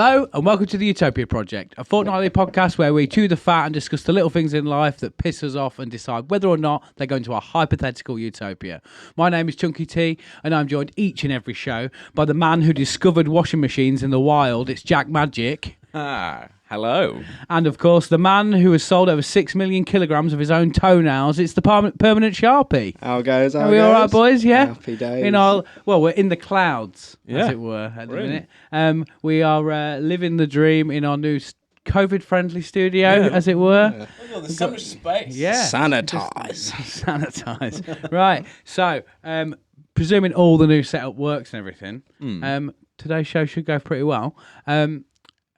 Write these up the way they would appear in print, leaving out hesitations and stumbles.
Hello and welcome to the Utopia Project, a fortnightly podcast where we chew the fat and discuss the little things in life that piss us off and decide whether or not they're going to a hypothetical utopia. My name is Chunky T and I'm joined each and every show by the man who discovered washing machines in the wild. It's Jack Magic. Hello. And of course the man who has sold over 6 million kilograms of his own toenails. It's the permanent Sharpy. How goes? Are we all right, boys? Yeah. Happy days. We're in the clouds, as it were, at the minute. We are living the dream in our new COVID-friendly studio, as it were. Yeah. Oh, there's so much space. Yeah. Sanitize. Sanitize. Right. So, presuming all the new setup works and everything, today's show should go pretty well.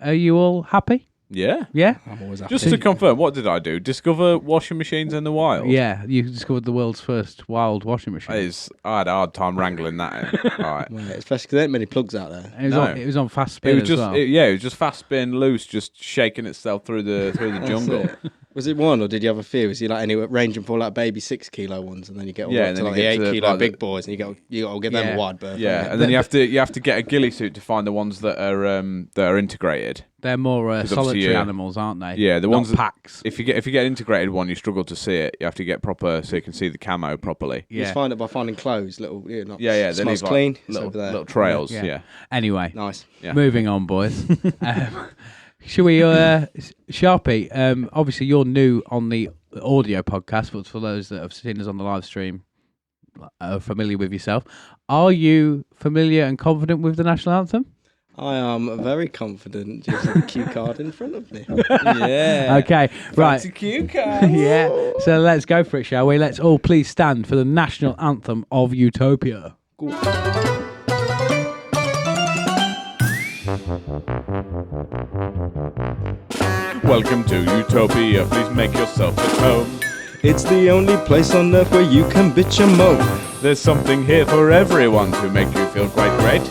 Are you all happy? Yeah. Yeah? I'm always happy. Just to confirm, what did I do? Discover washing machines in the wild? Yeah, you discovered the world's first wild washing machine. I had a hard time wrangling that in. All right. Yeah, especially because there ain't many plugs out there. It was on fast spin It was just, as well. it was just fast spin loose, just shaking itself through the jungle. Was it one, or did you have a few? Was you like anywhere ranging for like baby 6 kilo ones, and then you get all up to like the 8 kilo big boys, and you got to get them a wide berth. Yeah, and then you have to get a ghillie suit to find the ones that are integrated. They're more solitary animals, aren't they? Yeah, the Not ones packs. If you get an integrated one, you struggle to see it. You have to get proper so you can see the camo properly. You just find it by finding clothes, little. Not They smells leave clean. Like little trails. trails. Yeah. Anyway, Nice. Yeah. Moving on, boys. Shall we, Sharpy? Obviously, you're new on the audio podcast, but for those that have seen us on the live stream, are familiar with yourself. Are you familiar and confident with the national anthem? I am very confident. Just with the cue card in front of me. Yeah. Okay, right. Fancy cue card. Yeah. So let's go for it, shall we? Let's all please stand for the national anthem of Utopia. Cool. Welcome to Utopia. Please make yourself at home. It's the only place on earth where you can bitch and moan. There's something here for everyone to make you feel quite great.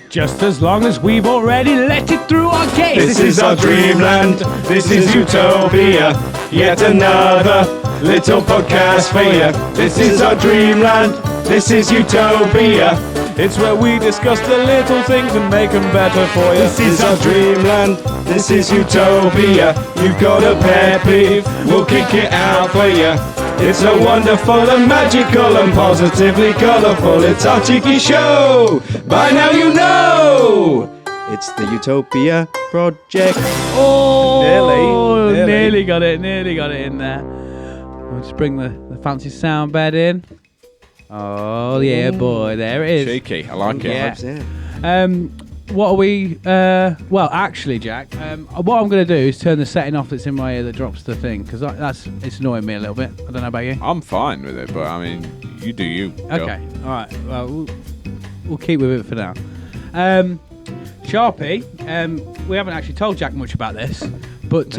Just as long as we've already let it through our gate. This is our dreamland. This is Utopia. Yet another little podcast for you. This is our dreamland. This is Utopia. It's where we discuss the little things and make them better for you. This is our dreamland. This is Utopia. You've got a pet peeve, we'll kick it out for you. It's a wonderful and magical and positively colourful. It's our cheeky show. By now you know. It's the Utopia Project. Oh, nearly got it in there. We'll just bring the fancy sound bed in. Oh, yeah, boy, there it is. Cheeky, I like it. Yeah. What are we... well, actually, Jack, what I'm going to do is turn the setting off that's in my ear that drops the thing, because it's annoying me a little bit. I don't know about you. I'm fine with it, but, I mean, you do you. Okay, all right. Well, we'll keep with it for now. Sharpy, we haven't actually told Jack much about this, but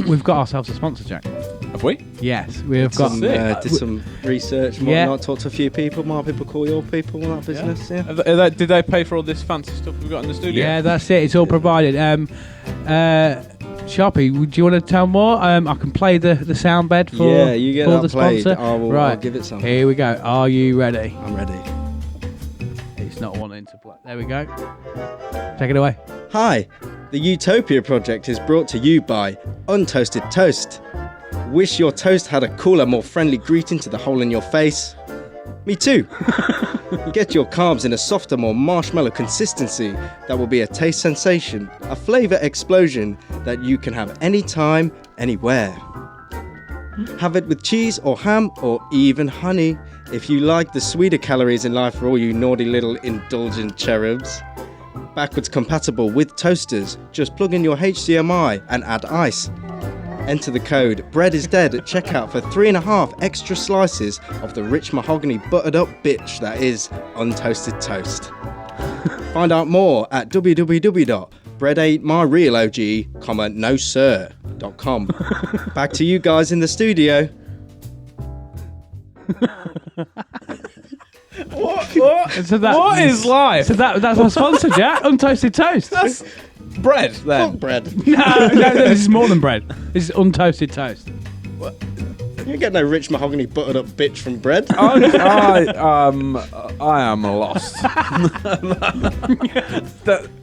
we've got ourselves a sponsor, Jack. Have we? Yes, we have got... did some research and whatnot, talked to a few people. More people call your people, all that business, yeah. Did they pay for all this fancy stuff we've got in the studio? Yeah, that's it. It's all provided. Sharpy, do you want to tell more? I can play the sound bed for, you get for that the sponsor. I'll give it some. Here we go. Are you ready? I'm ready. It's not wanting to play. There we go. Take it away. Hi, the Utopia Project is brought to you by Untoasted Toast. Wish your toast had a cooler, more friendly greeting to the hole in your face? Me too. Get your carbs in a softer, more marshmallow consistency that will be a taste sensation, a flavour explosion that you can have anytime, anywhere. Have it with cheese or ham or even honey if you like the sweeter calories in life for all you naughty little indulgent cherubs. Backwards compatible with toasters, just plug in your HDMI and add ice. Enter the code BREADISDEAD at checkout for 3.5 extra slices of the rich mahogany buttered up bitch that is untoasted toast. Find out more at www.breadaidmyrealog, Back to you guys in the studio. What? So What is life? So that's our sponsor, Jack. Untoasted toast. That's bread, then. Fuck bread. No, this is more than bread. This is untoasted toast. You get no rich mahogany buttered up bitch from bread. I am lost.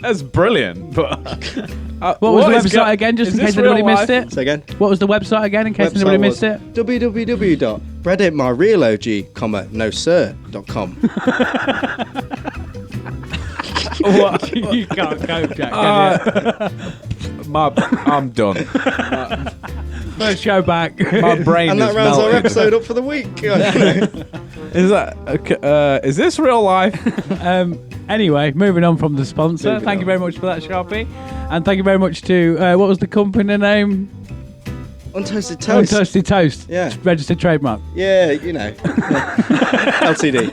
That's brilliant. But What was the website again, just in case anybody missed it? Say again. What was the website again, in case anybody missed it? www.redditmyrealog, no What? You can't cope, Jack, can I'm done. you? First show back. My brain And is that rounds our melted. episode up for the week. Is that is this real life? Anyway, moving on from the sponsor. Moving Thank you on. very much for that, Sharpy. And thank you very much to, what was the company name? Untoasted toast. Untoasted Toast. Yeah. Registered trademark. Yeah, you know. LTD.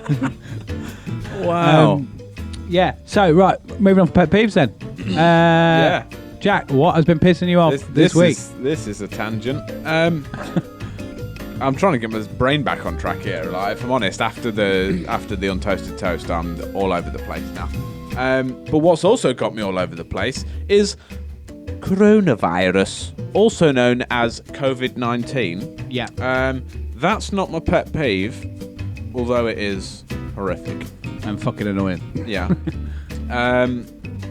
Wow. Yeah. So, right, moving on for pet peeves then. Yeah. Jack, what has been pissing you off this week? This is a tangent. I'm trying to get my brain back on track here. Like, if I'm honest, after the untoasted toast, I'm all over the place now. But what's also got me all over the place is coronavirus, also known as COVID-19. Yeah. That's not my pet peeve, although it is horrific. And fucking annoying. Yeah.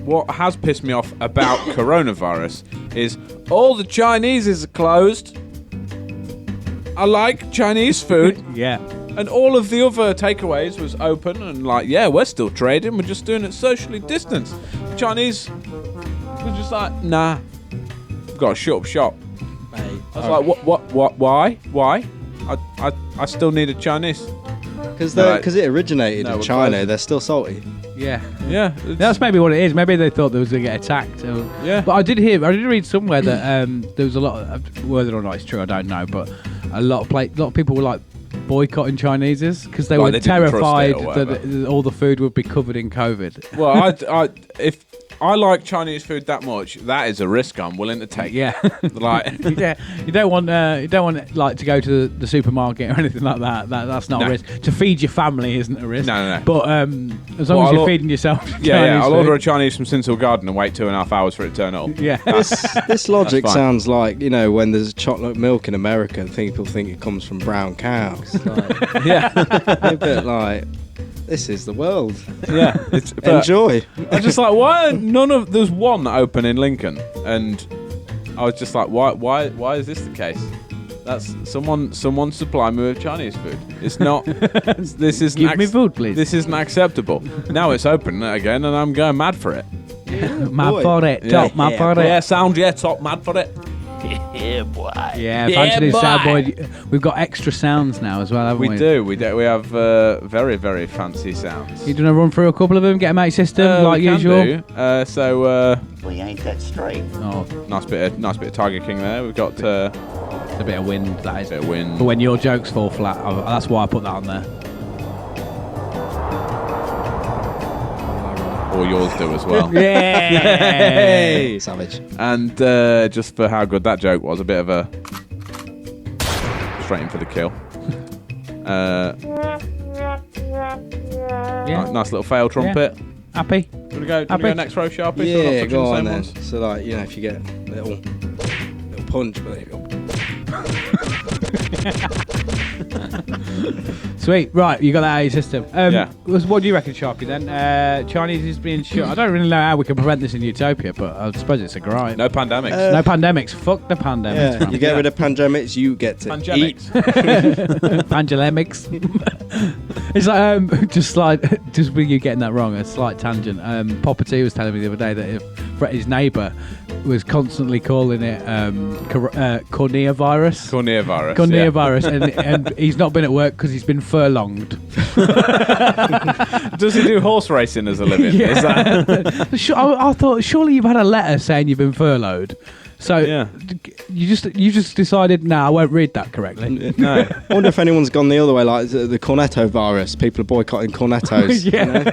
What has pissed me off about coronavirus is all the Chineses are closed. I like Chinese food, Yeah. and all of the other takeaways was open and like, yeah, we're still trading. We're just doing it socially distanced. Chinese were just like, nah, we've got to shut up shop. Mate. I was like, what, why? I still need a Chinese. Because No, it originated no, in we're China, closed. they're still salty. Yeah. Yeah. That's maybe what it is. Maybe they thought they was going to get attacked. Yeah. But I did read somewhere that there was a lot of, whether or not it's true, I don't know, but a lot of people were like boycotting Chineses because they Like were they didn't trust it terrified or that whatever. all the food would be covered in COVID. Well, if I like Chinese food that much, that is a risk I'm willing to take. Yeah. Like, Yeah, you don't want like to go to the supermarket or anything like that. That's not No. a risk. To feed your family isn't a risk. No. But as long Well, as you're I'll- feeding yourself, yeah, I'll Chinese order a food. Chinese from Sinsel Garden and wait 2.5 hours for it to turn up. Yeah. This logic fine. sounds like, you know, when there's chocolate milk in America, people think it comes from brown cows. Like, Yeah, a bit like, this is the world. yeah. But Enjoy. I was just like, why? There's one open in Lincoln, and I was just like, why is this the case? That's someone supply me with Chinese food. It's not. This isn't. Give me food, please. This isn't acceptable. Now it's open again, and I'm going mad for it. Mad boy. for it. Top mad for it. Yeah, sound top mad for it. Yeah, Yeah, fancy boy. Soundboy. We've got extra sounds now as well, haven't we? We do. We have very, very fancy sounds. You gonna run through a couple of them, get them out your system like We can usual? do. We ain't that straight. Oh, Nice bit of Tiger King there. We've got it's a bit of wind, that is. bit of wind. But when your jokes fall flat, that's why I put that on there. or yours do as well. Yeah. Savage. And just for how good that joke was, a bit of a straight in for the kill. Yeah. Nice little fail trumpet. Happy? Do you want to go Happy. next row, Sharpy? So we're not Yeah, touching go the on same then. ones? So like, you know, if you get a little punch, but there you go. Sweet. Right, you got that out of your system. Yeah. What do you reckon, Sharpy, then? Chinese is being shut. I don't really know how we can prevent this in Utopia, but I suppose it's a grind. No pandemics. No pandemics. Fuck the pandemics, Yeah, man. you get rid of pandemics, you get to eat. Pandemics. Pandemics. It's like just with you getting that wrong, a slight tangent. Popper T was telling me the other day that if his neighbour was constantly calling it cornea virus. Cornea virus. Cornea yeah. virus, and he's not been at work because he's been furlonged. Does he do horse racing as a living? Is that? I thought surely you've had a letter saying you've been furloughed. So Yeah. you just decided, I won't read that correctly. No. I wonder if anyone's gone the other way, like the cornetto virus. People are boycotting cornettos. Yeah. You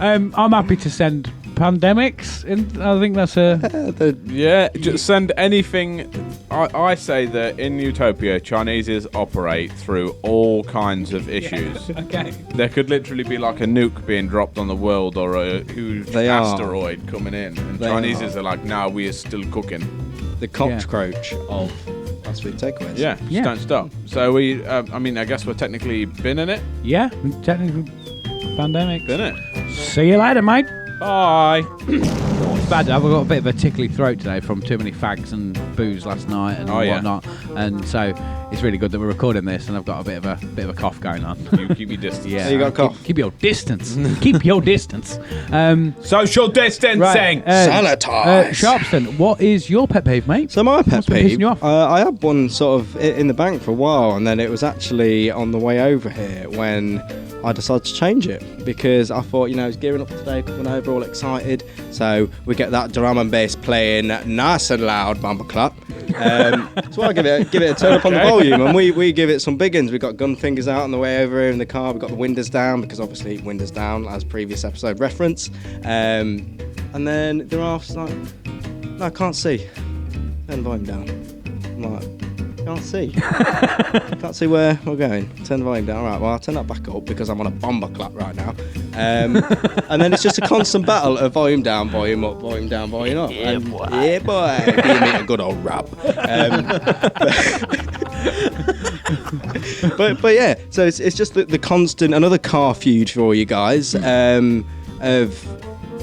know? I'm happy to send pandemics, and I think that's a Yeah, just send anything. I say that in Utopia, Chineses operate through all kinds of issues. okay. There could literally be like a nuke being dropped on the world or a huge They are. asteroid coming in. And They Chineses are like, no, we are still cooking. The cockroach of fast food takeaways. Yeah, just Yeah. don't stop. So I guess we're technically bin in it. Yeah, technically pandemic. Bin it. See you later, mate. Bye. It's bad. I've got a bit of a tickly throat today from too many fags and booze last night and whatnot, and so it's really good that we're recording this. And I've got a bit of a cough going on. You keep your distance. Yeah, So you got a cough? Keep your distance. Keep your distance. Social distancing. Right, Sanitize. Sharpston, what is your pet peeve, mate? So my pet What's been pissing peeve, you off? I had one sort of in the bank for a while, and then it was actually on the way over here when I decided to change it, because I thought, it's gearing up today, coming over all excited, so we get that drum and bass playing nice and loud, bumper clap. So I give it a turn up on the volume, and we give it some big uns. We got gun fingers out on the way over here in the car. We got the windows down, because obviously windows down, as previous episode reference. And then they're off like, no, I can't see. Turn the volume down. I'm like, can't see. Can't see where we're going. Turn the volume down. All right, well, I'll turn that back up because I'm on a bomber clap right now. And then it's just a constant battle of volume down, volume up, volume down, volume up. Yeah, boy. Yeah, boy. Give me a good old rub. But yeah, so it's just the constant, another car feud for all you guys. Of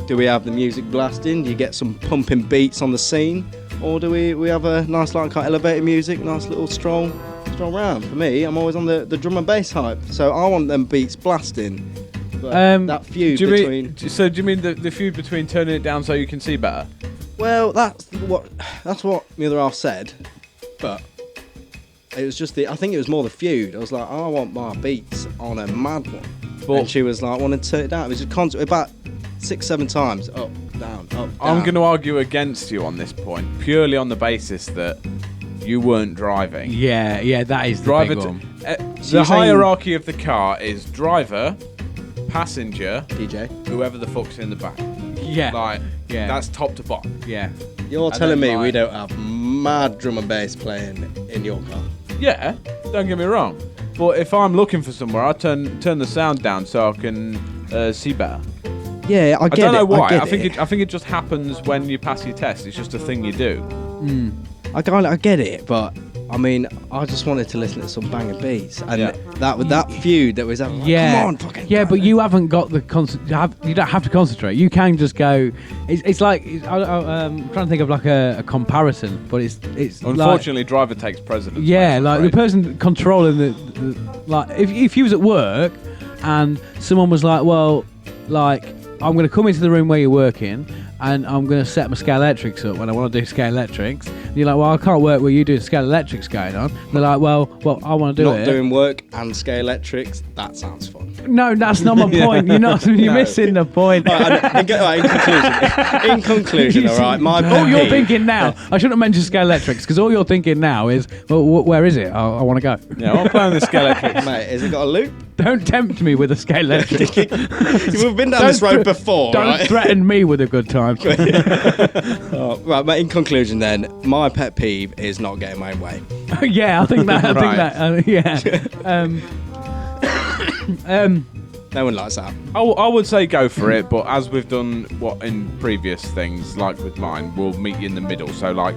do we have the music blasting? Do you get some pumping beats on the scene? Or do we have a nice like elevator music, nice little stroll round? For me, I'm always on the drum and bass hype, so I want them beats blasting. But that feud do between. do you mean the feud between turning it down so you can see better? Well, that's what my other half said, but it was just I think it was more the feud. I was like, I want my beats on a mad one, and she was like, wanting to turn it down. It was just constant, about 6-7 times, up, down, up, down. I'm going to argue against you on this point, purely on the basis that you weren't driving. Yeah, that is the Driver big to- one. So the you're saying- hierarchy of the car is driver, passenger, DJ. whoever the fuck's in the back. Yeah, yeah. That's top to bottom. yeah. You're And telling then, me we like- don't have mad drum and bass playing in your car? Yeah, don't get me wrong. But if I'm looking for somewhere, I turn the sound down so I can see better. Yeah, I get I don't know why. I I think it just happens when you pass your test. It's just a thing you do. I get it, but I mean, I just wanted to listen to some banger beats, and Yeah. that feud that was happening. Yeah, Come on, fucking. yeah, but you haven't got the you don't have to concentrate. You can just go. It's like I'm trying to think of like a comparison, but it's Unfortunately, driver takes precedence. yeah, mate, like I'm the afraid. person controlling the like if you was at work and someone was like, well, like I'm going to come into the room where you're working and I'm going to set my scale electrics up when I want to do scale electrics. And you're like, well, I can't work where you doing scale electrics going on. And they're like, well, I want to do Not it. doing work and scale electrics. That sounds fun. No, that's not my point. You're No. missing the point. In conclusion, all right. My all you're peeve- thinking now, I shouldn't have mentioned scale electrics because all you're thinking now is, well, where is it? I want to go. Yeah, I'm playing the scale electric. mate, has it got a loop? Don't tempt me with a scale electric. We've been down this road before, Don't right? threaten me with a good time. Right, but in conclusion, then, my pet peeve is not getting my own way. Yeah, I think that. Right. Yeah. No one likes that. I would say go for it, but as we've done in previous things, like with mine, we'll meet you in the middle. So, like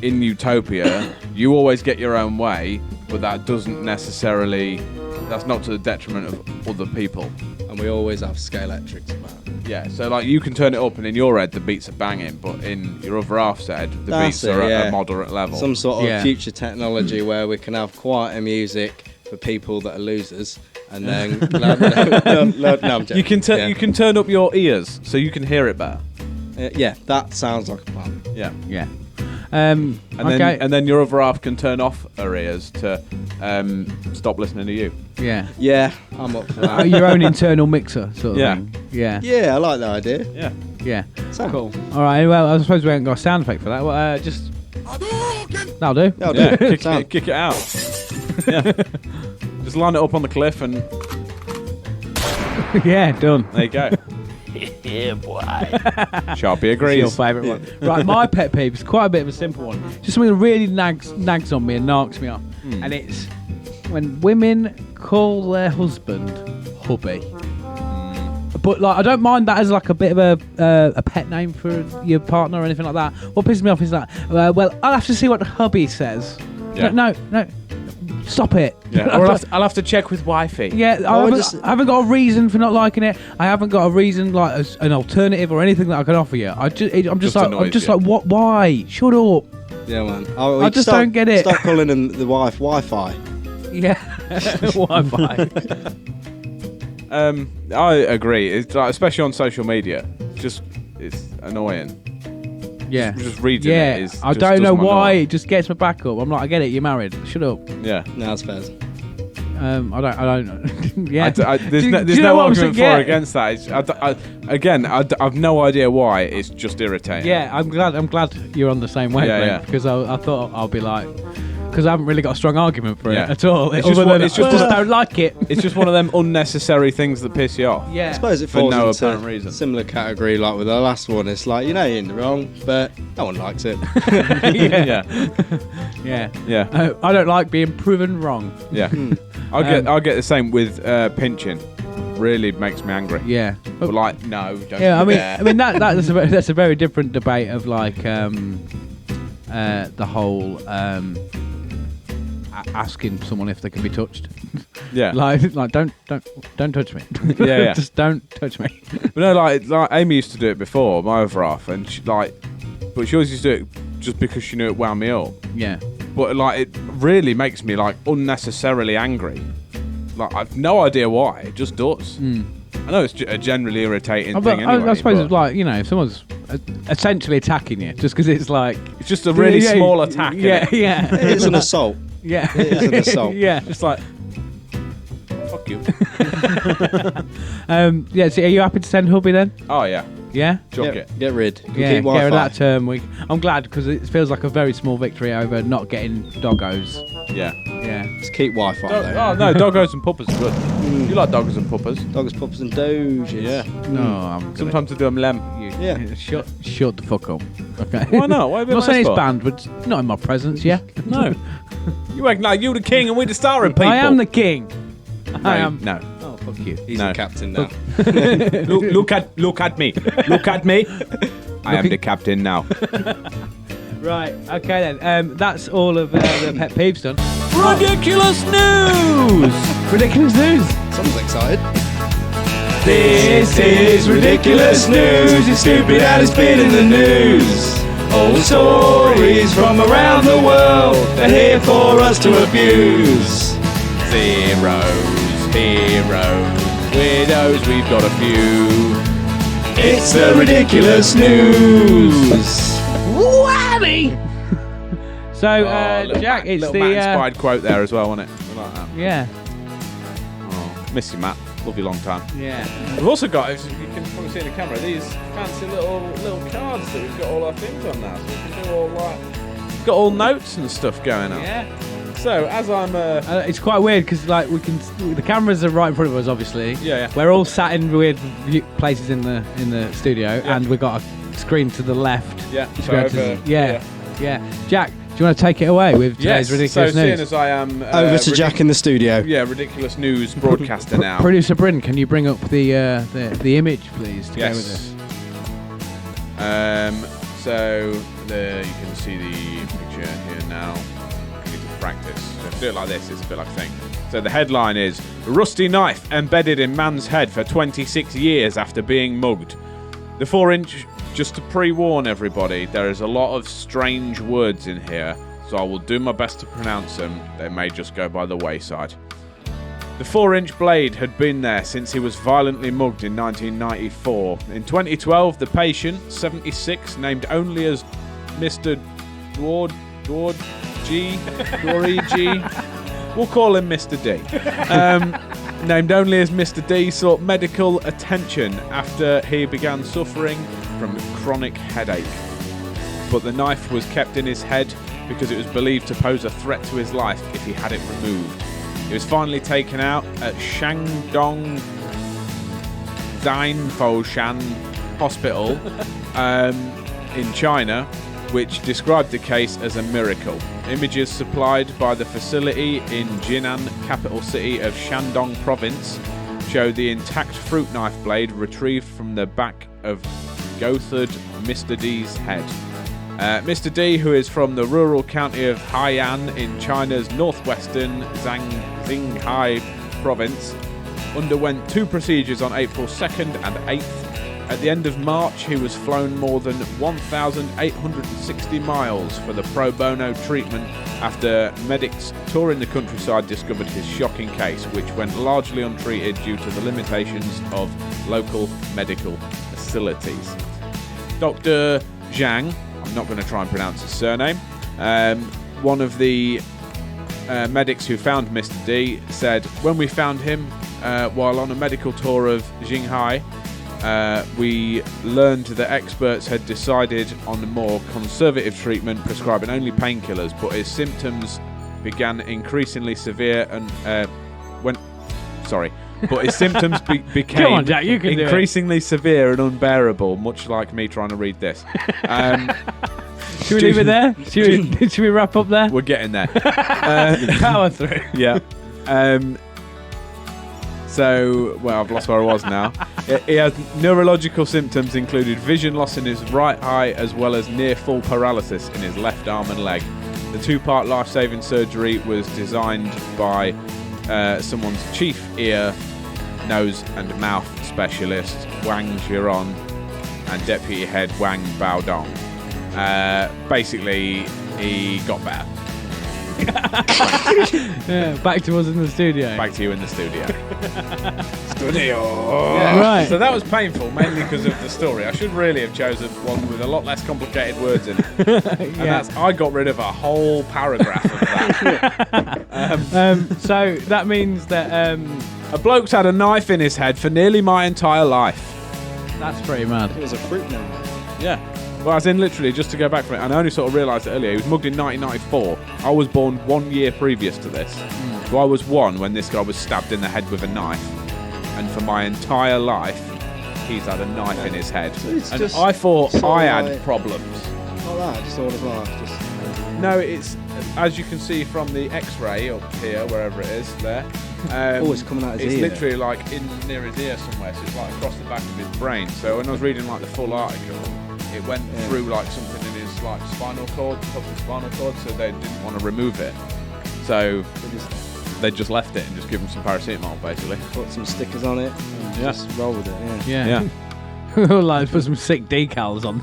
in Utopia, you always get your own way, but that doesn't necessarily. That's not to the detriment of other people. And we always have scale electrics, man. Yeah, so like you can turn it up, and in your head the beats are banging, but in your other half's head the That's beats are it, at yeah. a moderate level. Some sort of Yeah. future technology where we can have quieter music for people that are losers, and then no, I'm joking. you can Yeah. you can turn up your ears so you can hear it better. Yeah, that sounds like a plan. Yeah. Yeah. And Okay. then your other half can turn off her ears to stop listening to you. Yeah. Yeah, I'm up for that. Your own internal mixer, sort of Yeah. thing. Yeah. Yeah, I like that idea. Yeah. Yeah. So Cool. All right. Well, I suppose we haven't got a sound effect for that. Well, just that'll do. That'll Yeah, do. kick it out. Yeah. Just line it up on the cliff and Yeah, done. there you go. Yeah, boy. Sharpy Your agrees. favourite one. Right, my pet peeve is quite a bit of a simple one. Just something that really nags on me and narks me off. And it's when women call their husband hubby. But like, I don't mind that as like a bit of a pet name for your partner or anything like that. What pisses me off is that, well, I'll have to see what the hubby says. Yeah. No. Stop it. Yeah. Or I'll have to check with Wi-Fi. Yeah, I haven't got a reason for not liking it. I haven't got a reason, like an alternative or anything that I can offer you. I'm just like, what? Why? Shut up. Yeah, man. I just don't get it. Start calling them the wife Wi-Fi. Yeah, Wi-Fi. I agree. It's like, especially on social media, it's annoying. Yeah, just reading yeah. it is. I just don't know does my why. knob. It just gets my back up. I'm like, I get it. You're married. Shut up. Yeah. No, that's fair. I don't. Yeah. There's Do no you know what I'm argument saying? for or against that. I've no idea why. It's just irritating. Yeah, I'm glad you're on the same wavelength Yeah. because I thought I'll be like, because I haven't really got a strong argument for it at all. It's Other just than it's I just don't like it. It's just one of them unnecessary things that piss you off. Yeah. I suppose it For falls no into apparent reason. a similar category like with the last one. It's like, you're in the wrong, but no one likes it. Yeah. I don't like being proven wrong. Yeah. I'll get the same with pinching. Really makes me angry. Yeah. But like, no, don't. Yeah, do I mean that's a very different debate of like the whole asking someone if they can be touched. Yeah. like don't touch me. Yeah. Just don't touch me. But no, like Amy used to do it before, my other half, and but she always used to do it just because she knew it wound me up. Yeah. But like, it really makes me like unnecessarily angry. Like, I've no idea why. It just does. I know it's a generally irritating thing anyway. I suppose but it's like, if someone's essentially attacking you, just because it's like it's just a really small attack. Yeah, innit? yeah. It's an assault. Yeah. It is an assault. Yeah. Just like, fuck you. Yeah. So are you happy to send hubby then? Oh yeah, Yeah. chuck it. Get rid. Yeah. Keep Get rid Wi-Fi. of that term. I'm glad because it feels like a very small victory over not getting doggos. Yeah. Yeah. Just keep Wi-Fi though. Oh no, doggos and puppers are good. You like doggos and puppers? Dogs, pups and doges. Yeah. No, I'm gonna, Sometimes I do them lem. Yeah. Shut the fuck up. Okay. Why not? Why have I'm you not saying nice it's for? banned, but it's not in my presence. Yeah. No. You act like you the king and we the starring people. I am the king. I am. No. Oh fuck you. He's No. the captain now. Look at me. Look at me. I am the captain now. Right. Okay then. That's all of the pet peeves done. Ridiculous news. Ridiculous news. Someone's excited. This is ridiculous news. It's stupid and it's been in the news. Old stories from around the world. They're here for us to abuse. Zeros, heroes, weirdos, we've got a few. It's the ridiculous news. Whammy! So, Jack, it's little the Matt inspired quote there as well, wasn't it? I like that. yeah, Oh, miss you, Matt. Love you long time. yeah. We've also got, as you can probably see in the camera, these fancy little cards that we've got all our things on now, so we can do all got all notes and stuff going on. Yeah. So as I'm, It's quite weird because like the cameras are right in front of us. Obviously, Yeah. We're all sat in weird places in the studio, and we've got a screen to the left. Yeah, which so we have to- over- yeah. Jack, do you want to take it away with today's ridiculous so seeing news? as I am Over to Jack in the studio. Yeah, ridiculous news broadcaster now. Producer Bryn, can you bring up the image, please, to go with Yes. this? So there you can see the picture here now. You need to practice. So if you do it like this, it's a bit like a thing. So the headline is "Rusty knife embedded in man's head for 26 years after being mugged." The 4-inch, just to pre-warn everybody, there is a lot of strange words in here, so I will do my best to pronounce them. They may just go by the wayside. The 4-inch blade had been there since he was violently mugged in 1994. In 2012, the patient, 76, named only as Mr. Dward G, we'll call him Mr. D. Named only as Mr. D, sought medical attention after he began suffering from chronic headache. But the knife was kept in his head because it was believed to pose a threat to his life if he had it removed. It was finally taken out at Shandong Dainfoshan Hospital in China, which described the case as a miracle. Images supplied by the facility in Jinan, capital city of Shandong province, show the intact fruit knife blade retrieved from the back of Gothard Mr. D's head. Mr. D, who is from the rural county of Haiyan in China's northwestern Xinghai province, underwent 2 procedures on April 2nd and 8th. At the end of March, he was flown more than 1,860 miles for the pro bono treatment after medics touring the countryside discovered his shocking case, which went largely untreated due to the limitations of local medical facilities. Dr. Zhang, I'm not going to try and pronounce his surname, one of the medics who found Mr. D said, "When we found him while on a medical tour of Xinghai, we learned that experts had decided on a more conservative treatment, prescribing only painkillers, but his symptoms began increasingly severe became Come on, Jack, you can do it. increasingly severe and unbearable, much like me trying to read this." Should we leave it there? Should we wrap up there? We're getting there. Power through. Yeah. So, well, I've lost where I was now. He has neurological symptoms included vision loss in his right eye as well as near full paralysis in his left arm and leg. The 2-part life-saving surgery was designed by someone's chief ear, nose and mouth specialist, Wang Jiron, and deputy head Wang Baodong. Basically, he got better. Yeah, back to us in the studio. Back to you in the studio. Yeah. Right. So that was painful, mainly because of the story. I should really have chosen one with a lot less complicated words in it. And I got rid of a whole paragraph of that. So that means that A bloke's had a knife in his head for nearly my entire life. that's pretty mad. It was a fruit now. Yeah. Well, as in literally, just to go back from it, and I only sort of realised it earlier, he was mugged in 1994. I was born 1 year previous to this. So I was 1 when this guy was stabbed in the head with a knife. And for my entire life, he's had a knife in his head. So it's And just I thought sort I of had like- problems. Not that, just all his life. Just No, it's, as you can see from the X-ray up here, wherever it is, there. always coming out his It's ear. literally like in near his ear somewhere, so it's like across the back of his brain. So when I was reading like the full article, it went through like something in his like spinal cord, top of the spinal cord, so they didn't want to remove it. So they just left it and just give him some paracetamol, basically. Put some stickers on it and Yeah. just roll with it. Yeah. Like put some sick decals on.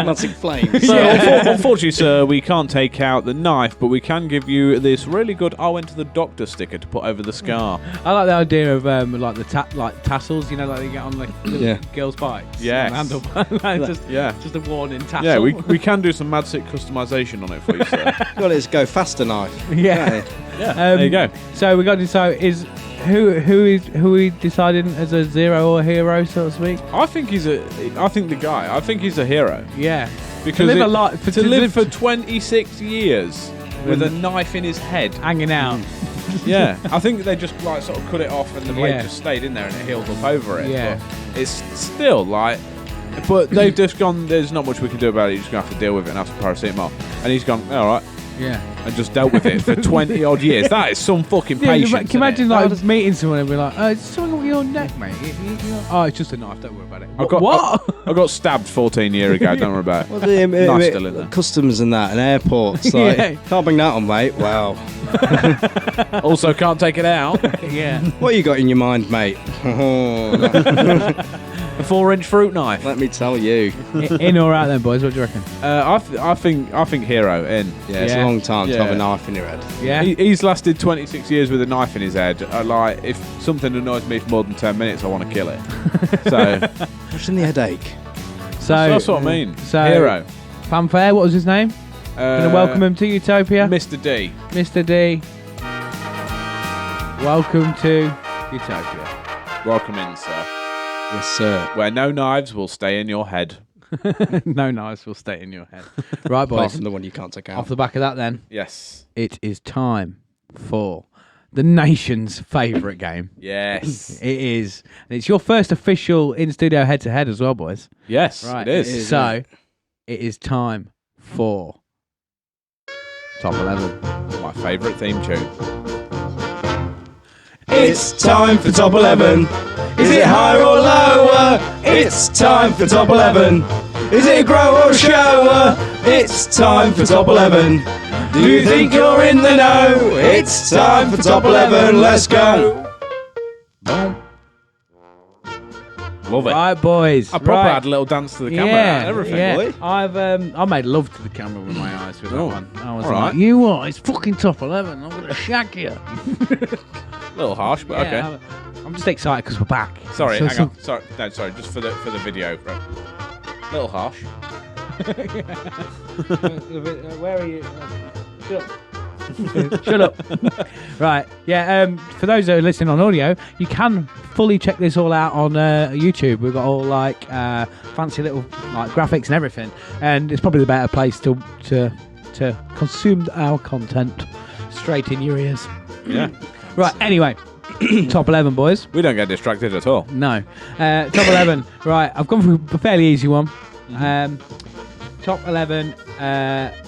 Magic flames. So unfortunately, sir, we can't take out the knife, but we can give you this really good "I went to the doctor" sticker to put over the scar. I like the idea of like the like tassels, you know, like they get on like the girls' bikes. Yes. Handlebar. Like, Yeah. just a warning tassel. Yeah, we can do some mad sick customization on it for you, sir. Got it, go faster knife. Yeah. Yeah, there you go. So we got to decide is who we deciding as a zero or a hero, so to speak. I think he's a hero. Yeah. Because live a lot- to live for 26 years with a knife in his head. Hanging out. Yeah, I think they just like sort of cut it off and the blade Yeah. just stayed in there and it healed up over it. Yeah. But it's still like, but they've just gone, there's not much we can do about it, you're just going to have to deal with it and have some paracetamol. And he's gone, all right, Yeah. and just dealt with it for 20 odd years. That is some fucking Yeah, patience. can you imagine innit? like meeting someone and be like, "It's something on your neck, mate." Oh, it's just a knife. Don't worry about it. I got stabbed 14 years ago, don't worry about it. Well, the Knife's still in there. customs and that, and airports. Like, Yeah. can't bring that on, mate. Wow. Also can't take it out. Yeah. What you got in your mind, mate? A 4-inch fruit knife. Let me tell you. In or out then, boys? What do you reckon? I think hero in. Yeah, it's Yeah. a long time to Yeah. have a knife in your head. Yeah. He's lasted 26 years with a knife in his head. Like, if something annoys me for more than 10 minutes, I want to kill it. So Imagine the headache. So that's what I mean. So Hero. fanfare. What was his name? Gonna welcome him to Utopia, Mr. D. Mr. D. Welcome to Utopia. Welcome in, sir. Yes, sir. Where no knives will stay in your head. No knives will stay in your head. Right, Apart boys. from the one you can't take out. Off the back of that, then Yes. it is time for the nation's favourite game. Yes. It is, and it's your first official in-studio head-to-head as well, boys. Yes, Right. it is. It is. So it is time for Top 11. My favourite theme tune. It's time for top 11. Is it higher or lower? It's time for top 11. Is it a grower or a shower? It's time for top 11. Do you think you're in the know? It's time for top 11. Let's go. Love it. Right, boys. I proper right. had a little dance to the camera Yeah, and everything. yeah. boy. I made love to the camera with my eyes with that Oh, one. I was all like, right. you what? It's fucking top 11. I'm gonna shag you. A little harsh, but okay. Yeah, I'm just excited because we're back. Sorry, So- hang on. Sorry, no, sorry. Just for the video, right. Little harsh. Where are you? Shut up. Shut up. Right. Yeah. For those that are listening on audio, you can fully check this all out on YouTube. We've got all like fancy little like graphics and everything, and it's probably the better place to consume our content straight in your ears. Yeah. Right. Anyway, top 11, boys. We don't get distracted at all. No. Top 11. Right. I've gone for a fairly easy one. Top 11.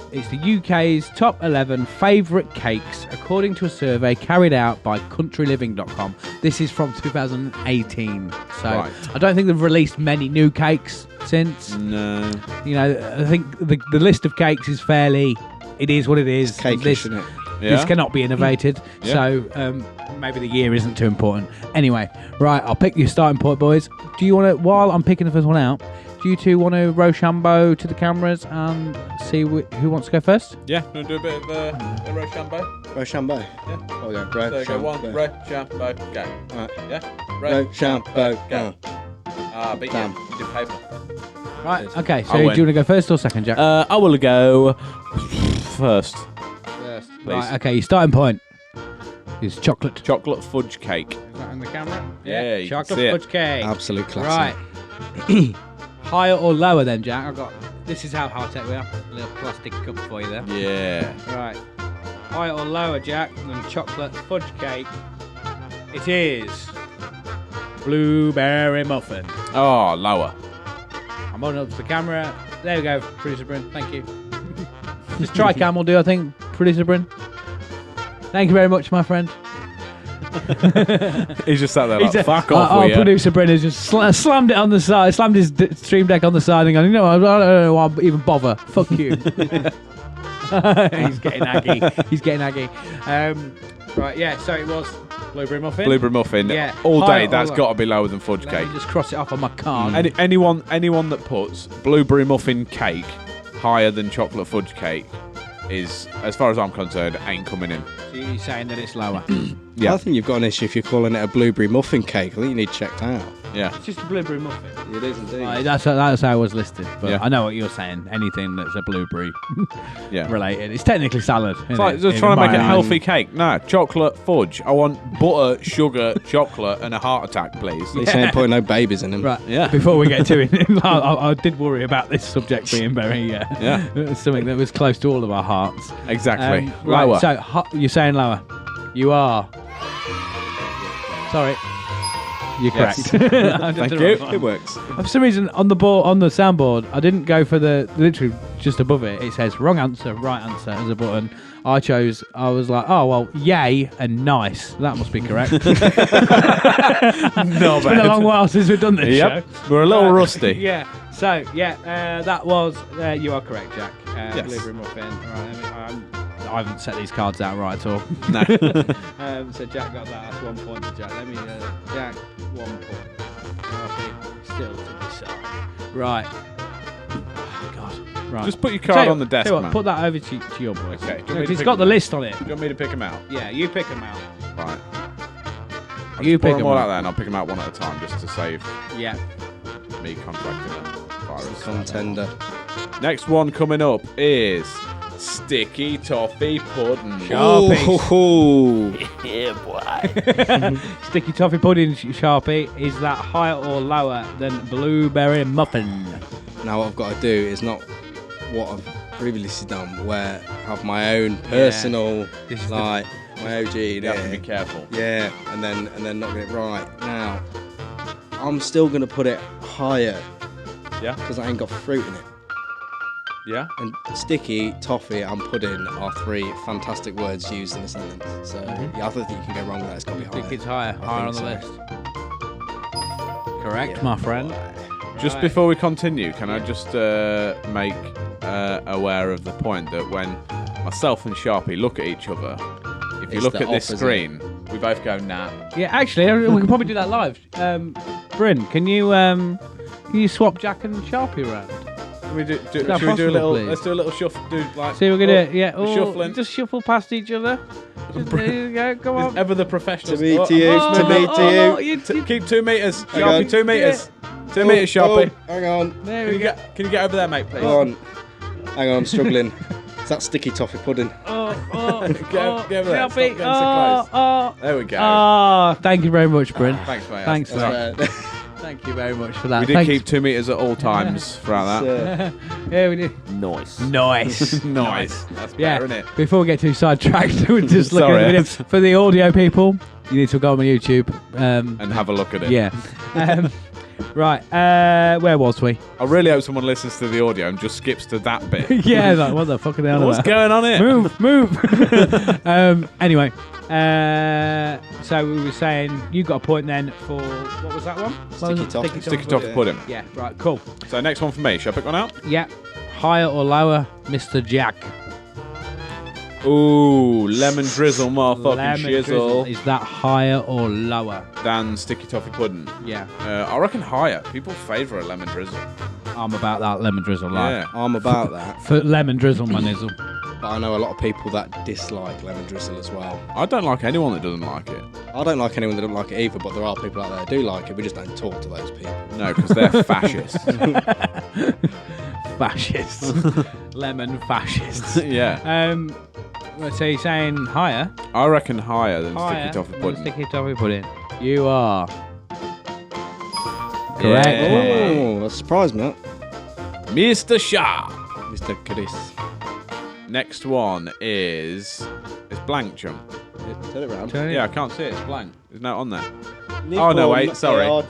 It's the UK's top 11 favourite cakes, according to a survey carried out by countryliving.com. This is from 2018. So Right. I don't think they've released many new cakes since. No. You know, I think the list of cakes is fairly. It is what it is. Cake, This- isn't it? Yeah. This cannot be innovated, Yeah. so maybe the year isn't too important. Anyway, right, I'll pick your starting point, boys. Do you want to, while I'm picking the first one out, do you two want to Rochambeau to the cameras and see who wants to go first? Yeah. You want to do a bit of Rochambeau? Rochambeau. Yeah. Oh, yeah. So go one, Rochambeau, go. Right. Yeah. Rochambeau, go. But Bam. yeah, do paper. Right, okay, so I do you win. want to go first or second, Jack? I will go first. First. please. Right, okay, your starting point is chocolate. Chocolate fudge cake. Is that in the camera? Yeah, you can chocolate see it. fudge cake. Absolute classic. Right. Higher or lower then, Jack? This is how high tech we are. A little plastic cup for you there. Yeah. Right. Higher or lower, Jack, than chocolate fudge cake? It is blueberry muffin. Oh, lower. I'm holding up to the camera. There we go, producer Bryn. Thank you. Just try cam will do, I think, producer Bryn. Thank you very much, my friend. He's just sat there like, He's a- fuck off, our will ya? producer Bryn has just slammed it on the side, slammed his stream deck on the side and gone, you know what, I don't know why I even bother. Fuck you. He's getting aggy. He's getting aggy. Right, yeah, so it was blueberry muffin. Blueberry muffin. Yeah. All Higher day, or that's lower? got to be lower than fudge Let cake. me just cross it off on my card. Anyone that puts blueberry muffin cake higher than chocolate fudge cake is, as far as I'm concerned, ain't coming in. So you're saying that it's lower? Yeah. I think you've got an issue if you're calling it a blueberry muffin cake. I think you need checked out. Yeah. It's just a blueberry muffin. It is indeed. That's how it was listed. But Yeah. I know what you're saying. Anything that's a blueberry Yeah. related. It's technically salad. It's like just trying to make a healthy cake. No, chocolate fudge. I want butter, sugar, chocolate, and a heart attack, please. At least they ain't putting no babies in them. Right. Yeah. Before we get to it, I did worry about this subject being very something that was close to all of our hearts. Exactly. Right. Lower. So you're saying lower. You are. Sorry. You're Yes. correct. I did Thank the you. wrong one. It works. For some reason, on the soundboard, I didn't go for the literally just above it. It says wrong answer, right answer as a button. I was like, oh well, yay and nice. That must be correct. No, It's been a long while since we've done this Yep. show. We're a little rusty. Yeah. So that was you are correct, Jack. Yes. Blueberry muffin. Right. I haven't set these cards out right at all. No. So Jack got that. That's 1 point to Jack. Let me Jack 1 point. Sharpy still to decide. Right. Oh, God. Right. Just put your Tell card you- on the desk, tell you what, man. put that over to your boys. Okay, do you want me to It's pick got the them? list on it. Do you want me to pick them out? Yeah, you pick them out. Right. I'll You just pour pick them all them out out. there and I'll pick them out one at a time just to save Yeah. me contracting a virus. Contender. Next one coming up is sticky toffee pudding. Sharpie. Oh, Yeah, boy. Sticky toffee pudding, Sharpie. Is that higher or lower than blueberry muffin? now what I've got to do is not what I've previously done, where I have my own personal, This is like my OG. You have to there. be careful. Yeah, and then not get it right. Now, I'm still gonna put it higher Yeah. because I ain't got fruit in it. Yeah. And sticky, toffee, and pudding are 3 fantastic words used in a sentence. So yeah, I don't think you can go wrong with that. It's got to be I think higher. it's higher on the think list. Correct, Yeah. my friend. Just Right. before we continue, can I just make aware of the point that when myself and Sharpy look at each other, if you It's look the at this opposite. screen, we both go, nah. Yeah, actually, we can probably do that live. Bryn, can you swap Jack and Sharpy around? Should we do, that should we do a possible, little, please? let's do a little shuffle, do like... See, we're gonna yeah, we're shuffling. just shuffle past each other. Just, there you go, come on. Ever the professional. To me, to you, to me, to you. Keep 2 meters, Hang Sharpy, on. 2 meters. 2 Oh, meters, Sharpy. oh, hang on. There Can we you, go. can you get over there, mate, please? Go on. Hang on, I'm struggling. It's that sticky toffee pudding. Get over there. Stop Sharpy. getting so close. There we go. Thank you very much, Bryn. Thanks, mate. Thanks for that. Right. Thank you very much for that. We did Thanks. keep 2 meters at all times throughout that. Yeah, we did. Nice. Nice. Nice. That's Yeah. better, isn't it? Before we get too sidetracked, we're just looking Sorry. at the video. For the audio people, you need to go on my YouTube. And have a look at it. Yeah. Right. Where was we? I really hope someone listens to the audio and just skips to that bit. Yeah. Like, what the fuck are they on What's about? going on here? Move. Anyway. So we were saying you got a point then for what was that one? What was Sticky it? toffee. Sticky toffee pudding. Yeah. Right. Cool. So next one for me. Shall I pick one out? Yeah. Higher or lower, Mr. Jack? Ooh, lemon drizzle, motherfucking Lemon drizzle. shizzle. Is that higher or lower? Than sticky toffee pudding. Yeah. I reckon higher. People favour a lemon drizzle. I'm about that lemon drizzle life. Yeah. I'm about that, For lemon drizzle, my nizzle. but I know a lot of people that dislike lemon drizzle as well. I don't like anyone that doesn't like it. I don't like anyone that don't like it either, but there are people out there that do like it. We just don't talk to those people. No, because they're fascists. Fascists. Lemon fascists. Yeah. So you're saying higher? I reckon higher than Higher sticky toffee than pudding. Sticky toffee pudding. You are correct. Yeah. Oh, that surprised me. Mr. Shah. Mr. Chris. Next one is... It's blank, chunk. Turn it round. Turn it. Yeah, I can't see it. It's blank. There's no on there. Oh, no, wait. Sorry. Was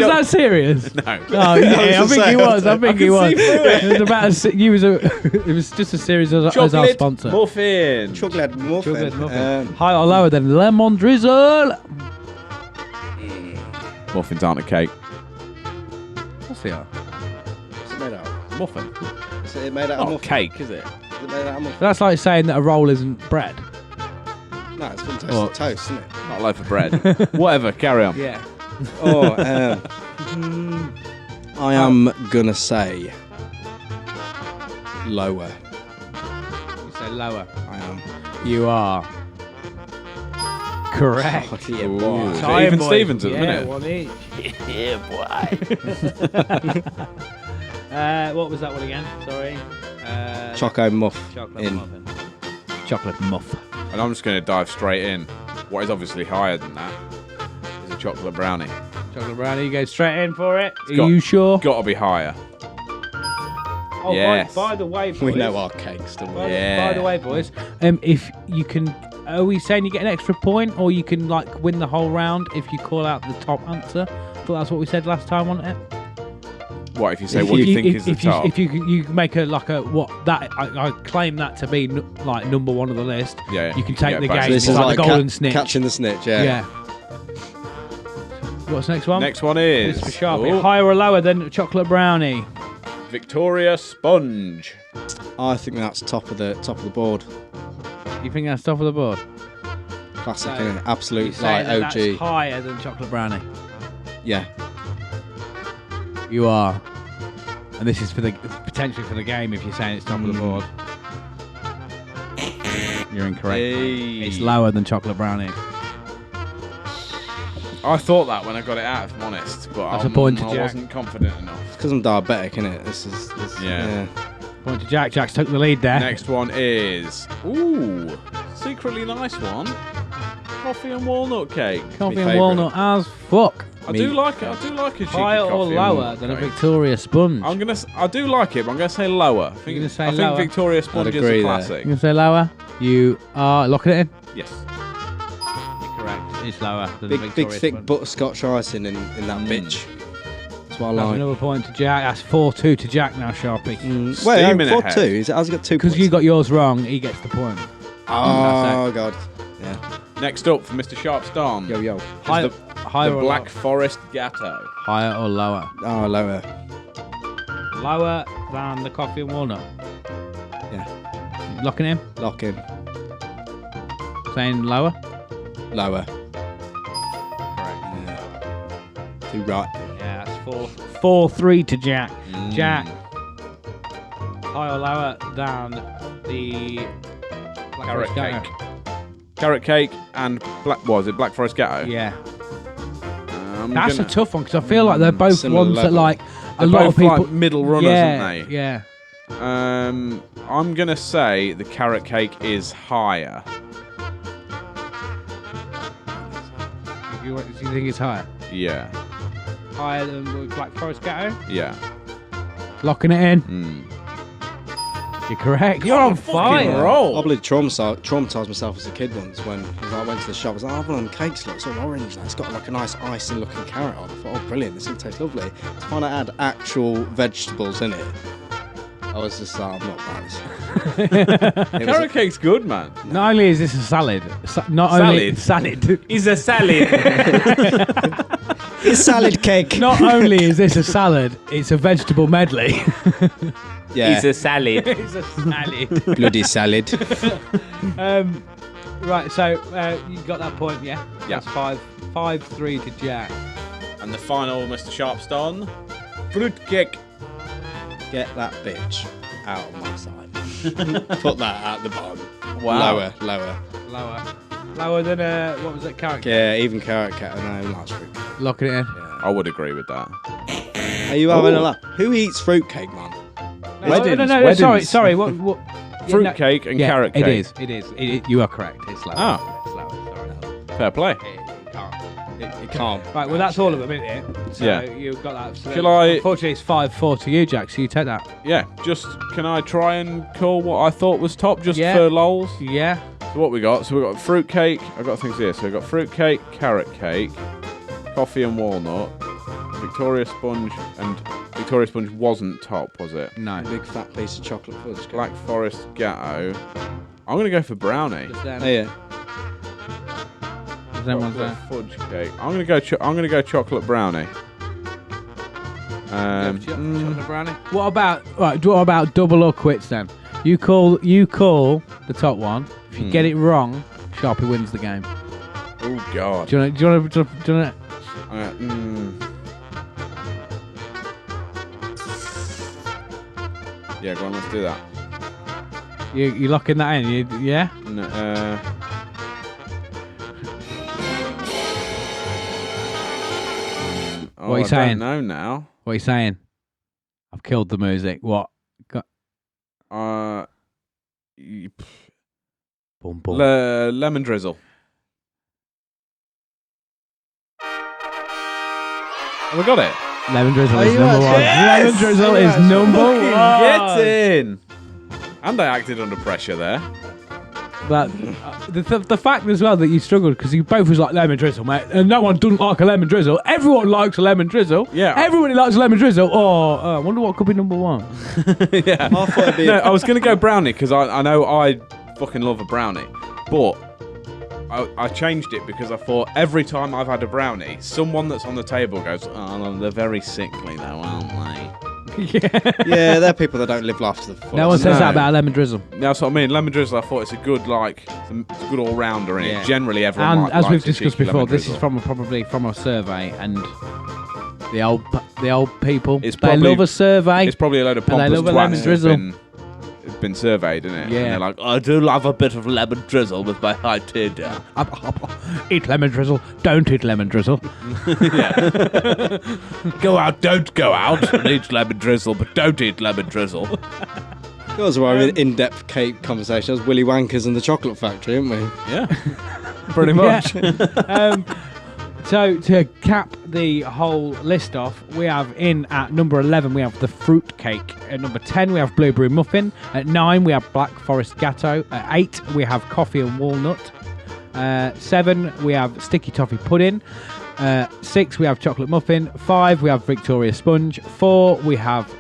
that serious? No. Oh yeah, I think he was. I think he was. see through it. It was about you was a. It was just a series as our Chocolate sponsor. muffin. Chocolate muffin. Chocolate muffin. Higher or lower than lemon drizzle? Muffins aren't a cake. What's the What's it made out of? Muffin. Is it made out of Not muffin? cake, is it? Is it made out of muffin? That's like saying that a roll isn't bread. No, it's from toast Oh. to toast, isn't it? Not a loaf of bread. Whatever, carry on. Yeah. Oh, I am gonna say lower. You say lower. I am. You are correct. Oh, yeah, Ooh. boy. So Tired even boy. Stevens at the Yeah, minute. one each. Yeah, boy. What was that one again? Sorry. Choco muff. Chocolate in. muffin. Chocolate muff. And I'm just going to dive straight in. What is obviously higher than that is a chocolate brownie. Chocolate brownie. You go straight in for it. Are got- you sure? Got to be higher. Oh, Yes. by the way, boys. We know our cakes, don't we? Yeah. By the way, boys, if you can, are we saying you get an extra point, or you can like win the whole round if you call out the top answer? I thought that's what we said last time, wasn't it? What if you say If what you- you think if, is the if top? you make a like a what that I claim that to be like number one on the list. Yeah, You can take yeah, the but- game. So this It's is like like the golden snitch. catching the snitch, yeah. Yeah. What's the next one? Next one is It's for Sharpy. Ooh, Higher or lower than chocolate brownie? Victoria Sponge. I think that's top of the board. You think that's top of the board? Classic, So, innit? Absolute You say like that OG. that's higher than chocolate brownie. Yeah. You are. And this is for the potentially for the game if you're saying it's top of the board. You're incorrect. Hey. It's lower than chocolate brownie. I thought that when I got it out, if I'm honest, but That's a point to I Jack. wasn't confident enough. It's because I'm diabetic, innit? This Yeah. Point to Jack. Jack's took the lead there. Next one is secretly nice one. Coffee and walnut cake. Coffee my and favourite. walnut as fuck. I Me- do like it. I do like a cheeky Higher coffee or and lower walnut than a cake. Victoria sponge? I do like it, but I'm gonna say lower. I You're gonna say I think lower? Victoria Sponge is agree a there. classic. You gonna say lower? You are locking it in? Yes. You're correct. It's lower than Big, the big, Victoria thick sponge. butterscotch icing in that bitch. That's That's what I That's like. another point to Jack. That's 4-2 to Jack now, Sharpie. Wait, Steaming 4-2. ahead. Is it? How's he got 2 points? Because you got yours wrong, he gets the point. Oh, God. Yeah. Next up for Mr. Sharpstorm. Yo. Higher, The or Black lower? Forest Gatto. Higher or lower? Oh, lower. Lower than the coffee and walnut. Yeah. Locking in? Lock in. Saying lower? Lower. Correct. Yeah. Too right. Yeah, that's 4-3 to Jack. Mm. Jack, higher or lower than the Black Carrot Forest Gatto? cake. Carrot cake and Black Forest Gatto? Yeah. I'm That's gonna, a tough one because I feel like they're both Similar ones that level. like a they're lot of both people. like middle runners, yeah, aren't they? Yeah. I'm gonna say the carrot cake is higher. Do you think it's higher? Yeah. Higher than the Black Forest Gatto? Yeah. Locking it in. Mm. You're correct. You're on fire. I probably traumatized myself as a kid once when I went to the shop. I was like, oh, well, cakes look sort of orange. It's got like a nice icing looking carrot on. I thought, oh, brilliant, this will taste lovely. To find out it had actual vegetables in it, I was just like, I'm not bad. Carrot cake's good, man. Not only is this a salad, only salad. Is a salad. It's salad cake. Not only is this a salad, it's a vegetable medley. Yeah, a salad. It's a salad. bloody salad. Right, so you got that point, yeah? Yeah. That's 5-3 to Jack. And the final, Mr. Sharpstone. Fruitcake. Get that bitch out of my sight. Put that at the bottom. Wow. Lower. Lower than, what was it, carrot cake? Yeah, even carrot cat and last fruit. Locking it in. I would agree with that. Are you having a laugh? Who eats fruitcake, man? Weddings, No, weddings. sorry. What? Fruitcake and carrot cake. It is. You are correct. It's lower. Ah. It's lower. Sorry. Fair play. It can't. It can't. Right, well, that's all of them, isn't it? So Yeah. you've got that. So Shall I- Unfortunately, it's 5-4 to you, Jack, so you take that. Yeah, can I try and call what I thought was top just Yeah. for lols? Yeah. So what we got? So we got fruitcake. I've got things here. So we got fruitcake, carrot cake, coffee and walnut, Victoria sponge, and Victoria sponge wasn't top, was it? No. Big fat piece of chocolate fudge. Black Forest Gatto. I'm gonna go for brownie. Just then. Oh, yeah. Everyone's there. Fudge cake. I'm gonna go. I'm gonna go chocolate brownie. Chocolate brownie. What about double or quits then? You call the top one. If you get it wrong, Sharpie wins the game. Oh God. Do you want to? Yeah, go on. Let's do that. You locking that in? Yeah. No, What are you I saying? don't know now. What are you saying? I've killed the music. What? Boom, boom. Lemon drizzle. Have we got it? Lemon drizzle Are is you number one. actually- Lemon drizzle is number one. Get in. And I acted under pressure there. But the fact as well that you struggled because you both was like lemon drizzle, mate, and no one doesn't like a lemon drizzle. Everyone likes a lemon drizzle. Yeah. Everybody likes a lemon drizzle. I wonder what could be number one. Yeah. I thought it'd be No, I was going to go brownie because I know I fucking love a brownie. But I changed it because I thought every time I've had a brownie, someone that's on the table goes, oh, they're very sickly though, aren't they? yeah, they're people that don't live life to the fullest. No one says No. that about a lemon drizzle. That's what I mean. Lemon drizzle, I thought it's a good it's a good all rounder in Yeah. it. Generally, everyone And likes as we've a discussed cheeky before, lemon this is drizzle. probably from a survey, and the old people It's they probably- love a survey. It's probably a load of And they pompous love a lemon twats drizzle. It's been surveyed, isn't it? Yeah. And they're like, I do love a bit of lemon drizzle with my high tear down. Eat lemon drizzle. Don't eat lemon drizzle. Go out, don't go out and eat lemon drizzle, but don't eat lemon drizzle. That was why we're in-depth cake conversation. That was Willy Wankers and the Chocolate Factory, weren't we? Yeah, pretty much. So to cap the whole list off, we have at number 11 we have the fruit cake. At number 10 we have blueberry muffin. At 9 we have black forest gatto. At 8 we have coffee and walnut. 7 we have sticky toffee pudding. 6, we have chocolate muffin. 5, we have Victoria sponge. 4, we have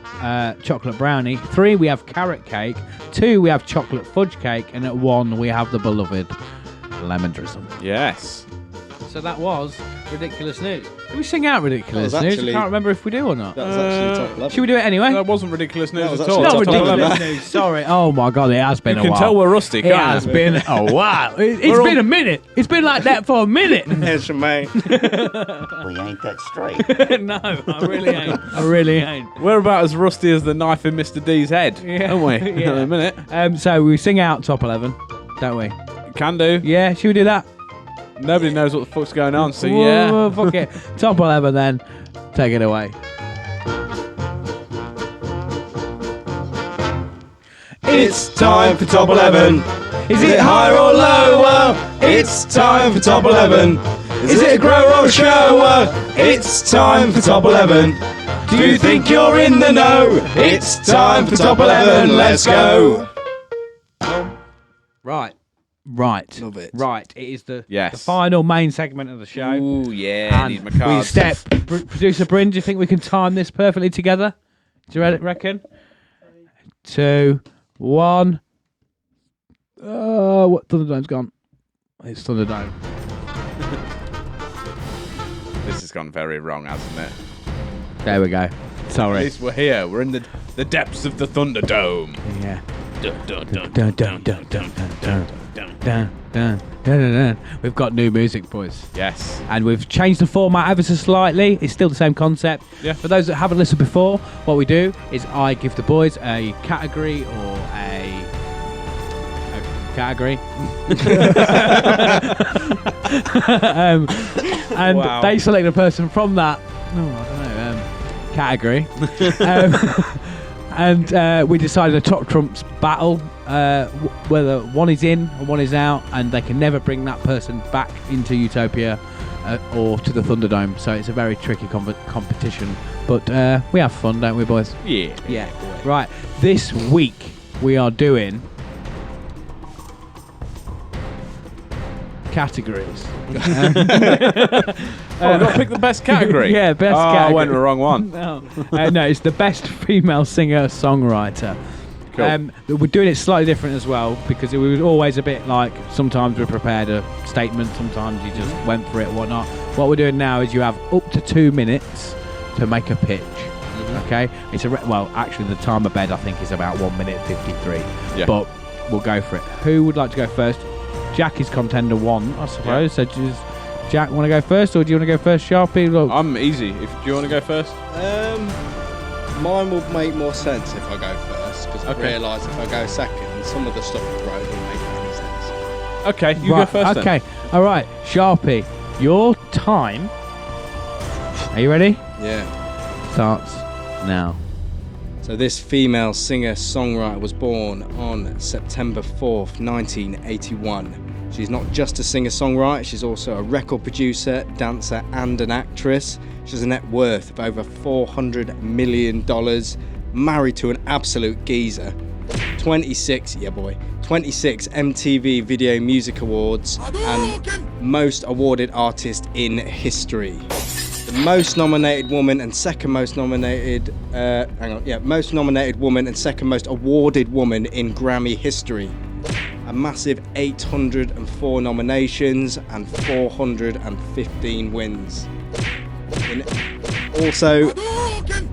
chocolate brownie. 3, we have carrot cake. 2, we have chocolate fudge cake. And at 1, we have the beloved lemon drizzle. Yes. So that was Ridiculous News. Did we sing out Ridiculous That was News? actually- I can't remember if we do or not. That was actually top 11. Should we do it anyway? That wasn't ridiculous news That was at all. actually Not top ridiculous 11. news. Sorry. Oh my god, it has been You a can while. tell we're rusty, It can't has you? been a while. It's We're been all- a minute. It's been like that for a minute. Here's Shemaine. We ain't that straight. No, I really ain't. I really ain't. We're about as rusty as the knife in Mr. D's head, Yeah. aren't we? Yeah. In a minute. So we sing out top 11, don't we? Can do. Yeah, should we do that? Nobody knows what the fuck's going on, so Whoa, yeah. fuck it. Top 11 then. Take it away. It's time for top 11. Is it higher or lower? It's time for top 11. Is it a grower or a shower? It's time for top 11. Do you think you're in the know? It's time for top 11. Let's go. Right. Love it. Right. It is the Yes. final main segment of the show. Ooh, yeah. And Need my we cards. step. Producer Bryn, do you think we can time this perfectly together? Do you reckon? 2, 1. What Thunderdome's gone? It's Thunderdome. This has gone very wrong, hasn't it? There we go. At Sorry. least we're here. We're in the depths of the Thunderdome. Yeah. Dun, dun, dun, Dun, dun, dun, dun, dun, dun, dun, dun, dun, dun, dun. We've got new music, boys. Yes. And we've changed the format ever so slightly. It's still the same concept. Yeah. For those that haven't listened before, what we do is I give the boys a category or a category. And Wow. they select a person from that, category. And we decided a top trumps battle, whether one is in or one is out, and they can never bring that person back into Utopia or to the Thunderdome. So it's a very tricky competition, but we have fun, don't we, boys? Yeah. Yeah. Right. This week we are doing categories. I've got to pick the best category. Yeah, best I category. went the wrong one. No, it's the best female singer-songwriter. Cool. We're doing it slightly different as well because it was always a bit like sometimes we prepared a statement, sometimes you just went for it, whatnot. What we're doing now is you have up to 2 minutes to make a pitch. Okay, it's actually the time of bed I think is about 1 minute 53. Yeah. But we'll go for it. Who would like to go first? Jack is contender 1, I suppose. So just Jack, want to go first, or do you want to go first, Sharpy? Look, I'm easy. Do you want to go first? Mine will make more sense if I go first, because Okay. I realise if I go second, some of the stuff I wrote won't make any sense. Okay, you go first then. Okay, all right, Sharpie, your time. Are you ready? Yeah. Starts now. So this female singer-songwriter was born on September 4th, 1981. She's not just a singer-songwriter, she's also a record producer, dancer and an actress. She has a net worth of over $400 million, married to an absolute geezer. 26 MTV Video Music Awards and most awarded artist in history. The most nominated woman and second most nominated, most nominated woman and second most awarded woman in Grammy history. A massive 804 nominations and 415 wins. Also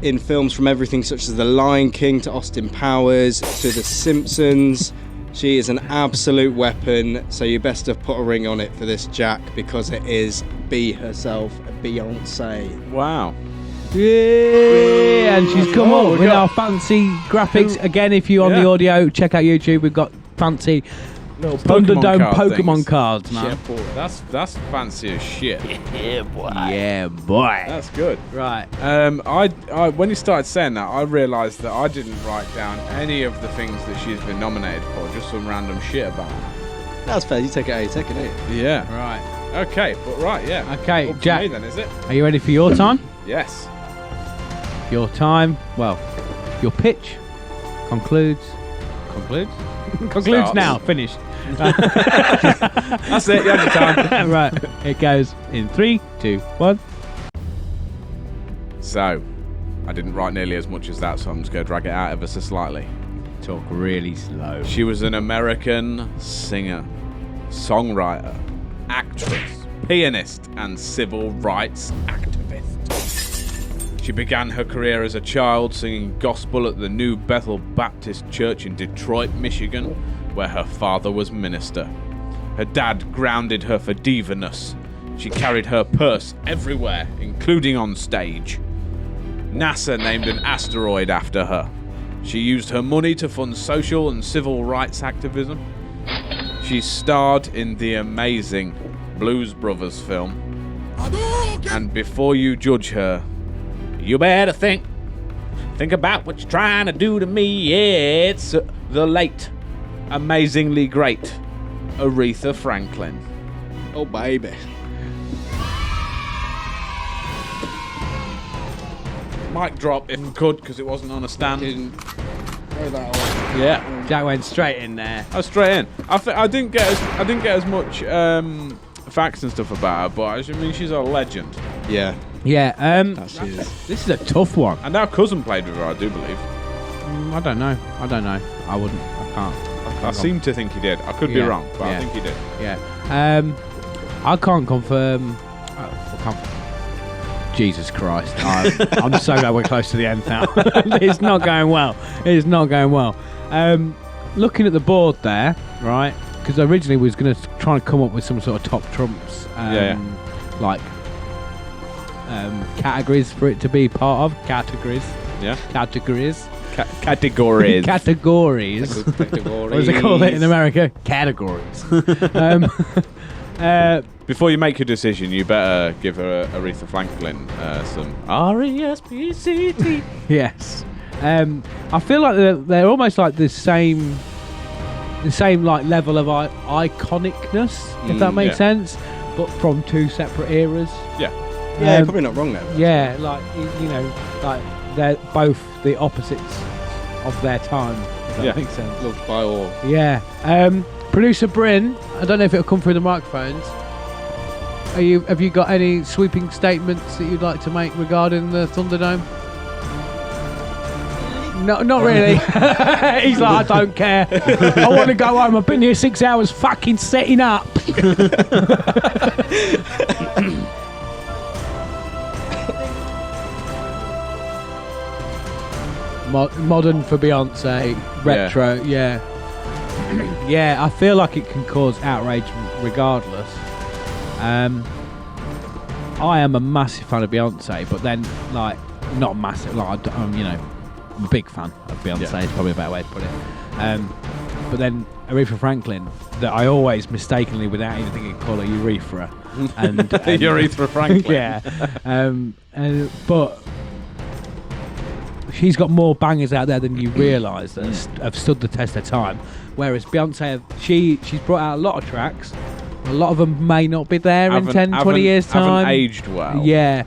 in films from everything such as The Lion King to Austin Powers to The Simpsons. She is an absolute weapon, so you best have put a ring on it for this, Jack, because it is B herself, Beyonce. Wow. Yeah, and she's come Oh, up we with got- our fancy graphics. Again, if you're on the Yeah. audio, check out YouTube. We've got fancy Little Thunderdome card Pokemon things. cards, man. Shit, boy. That's fancy as shit. Yeah, boy. Yeah, boy. That's good. Right. I when you started saying that, I realised that I didn't write down any of the things that she's been nominated for, just some random shit about her. That's fair, you take it how you take it, don't you? Yeah. Right. Okay, but right, yeah. Okay, Up to Jack. me then, is it? Are you ready for your time? Yes. Your time. Well, your pitch concludes. Concludes Starts. now. Finished. That's it. You had your time. Right, it goes in 3, 2, 1. So, I didn't write nearly as much as that, so I'm just going to drag it out ever so slightly. Talk really slow. She was an American singer, songwriter, actress, pianist, and civil rights activist. She began her career as a child singing gospel at the New Bethel Baptist Church in Detroit, Michigan, where her father was minister. Her dad grounded her for divaness. She carried her purse everywhere, including on stage. NASA named an asteroid after her. She used her money to fund social and civil rights activism. She starred in the amazing Blues Brothers film. And before you judge her, you better think about what you're trying to do to me. Yeah, it's the late, amazingly great Aretha Franklin. Oh, baby. Mic drop if I could, because it wasn't on a stand. Yeah, Jack went straight in there. I was straight in. I didn't get as much facts and stuff about her, but I mean she's a legend. Yeah. Yeah, That she is. this is a tough one. And our cousin played with her, I do believe. I don't know. I wouldn't. I can't. I seem to think he did. I could be Yeah, wrong, but yeah. I think he did. Yeah. I can't confirm. Jesus Christ. I'm so glad we're close to the end now. It's not going well. It's not going well. Looking at the board there, right? Because originally we was going to try and come up with some sort of top trumps, like categories for it to be part of. Categories. Yeah. Categories. Categories. Categories. What does they call it in America? Categories. Before you make your decision, you better give her Aretha Franklin some R-E-S-P-C-T. Yes. I feel like they're almost like the same like level of iconicness, if that makes sense, but from two separate eras. Yeah. Yeah, probably not wrong there. Yeah, like you know, like they're both the opposites of their time. If that makes sense. Loved by all. Yeah. Producer Bryn, I don't know if it'll come through the microphones. Have you got any sweeping statements that you'd like to make regarding the Thunderdome? No, not really. He's like, I don't care. I want to go home. I've been here 6 hours fucking setting up. Modern for Beyonce, retro, yeah. Yeah, I feel like it can cause outrage regardless. I am a massive fan of Beyonce, but then like not massive. Like I'm a big fan of Beyonce. Is probably a better way to put it. But then Aretha Franklin, that I always mistakenly, without even thinking, call her Urethra. And Aretha Franklin. Yeah. But she's got more bangers out there than you realise that have stood the test of time. Whereas Beyonce, she's brought out a lot of tracks. A lot of them may not be there in 10, 20 years' time. Haven't aged well. Yeah.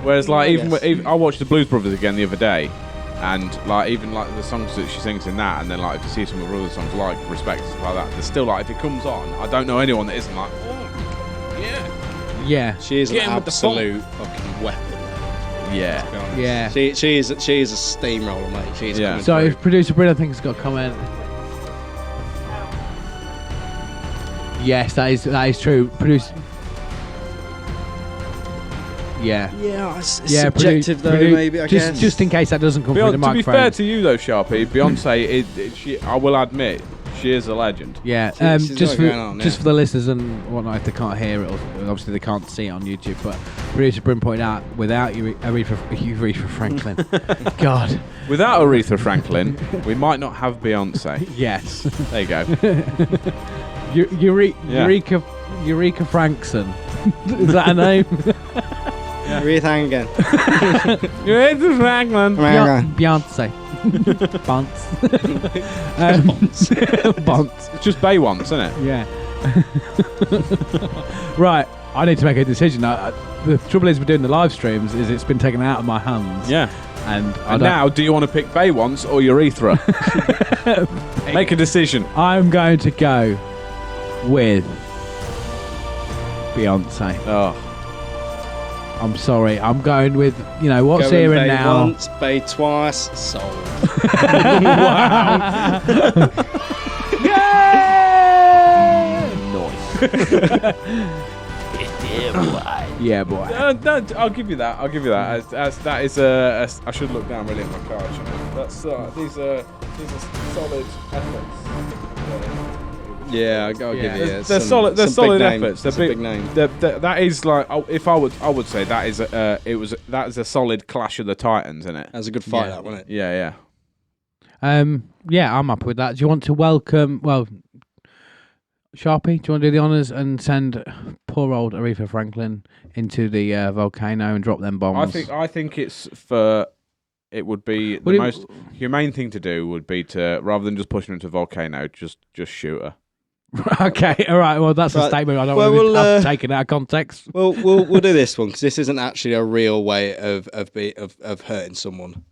Whereas, like, even I watched the Blues Brothers again the other day, and like even like the songs that she sings in that, and then like if you see some of her other songs like Respect and stuff like that, there's still like if it comes on, I don't know anyone that isn't like, oh yeah. Yeah. She is an absolute fucking weapon. Yeah. Yeah. She is a steamroller, mate. She's coming So through. if producer Bryn, I think, has got a comment. Yes, that is true. Yeah. Yeah, it's subjective though, maybe, I guess. Just in case that doesn't come through the To be microphone. fair to you though, Sharpy, Beyonce, I will admit, she is a legend. Yeah, She's just got it going on, for the listeners and whatnot, if they can't hear it, or obviously they can't see it on YouTube, but producer Bryn pointed out, without Aretha Franklin, God. Without Aretha Franklin, we might not have Beyonce. Yes. There you go. Eureka Frankson. Is that a name? Breathe hang again. Aretha Franklin. Beyonce. Bonds. It's just Bay once, isn't it? Yeah. Right. I need to make a decision. The trouble is, we're doing the live streams. Is it's been taken out of my hands. Yeah. And now, do you want to pick Bay once or Urethra? Make a decision. I'm going to go with Beyonce. Oh, I'm sorry. I'm going with, what's Go here and and bay now. once, bay twice, sold. Yeah, boy. Yeah, boy. I'll give you that. As that is I should look down really at my card. That's these are solid efforts. Yeah, I'll give you. They're some- solid. They're some solid big name. efforts. They're It's a big name. That is like, if I would say that is that is a solid Clash of the Titans, isn't it? That was a good fight, Yeah. that wasn't it? Yeah. Yeah, I'm up with that. Do you want to welcome, Sharpy, do you want to do the honours and send poor old Aretha Franklin into the volcano and drop them bombs? I think it's for. It would be the most humane thing to do would be to, rather than just pushing her into a volcano, just shoot her. Okay, all right. Well, that's a Right. statement. I don't Well, want to we'll, be taken out of context. Well, we'll do this one because this isn't actually a real way of hurting someone.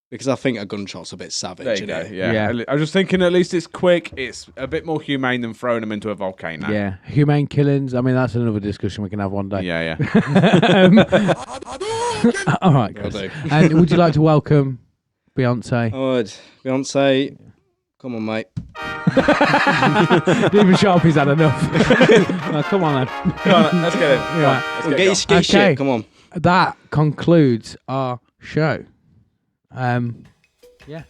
Because I think a gunshot's a bit savage. There you go. innit? Yeah. I was just thinking, at least it's quick. It's a bit more humane than throwing them into a volcano. Yeah, humane killings. I mean, that's another discussion we can have one day. Yeah. All right, Will Chris. do. And would you like to welcome Beyonce? I would. Beyonce, come on, mate. Even Sharpy's had enough. Oh, come on, then. Come on, let's get it. Come on, Right. let's Get get your ski Okay. shit. Come on. That concludes our show. Yeah.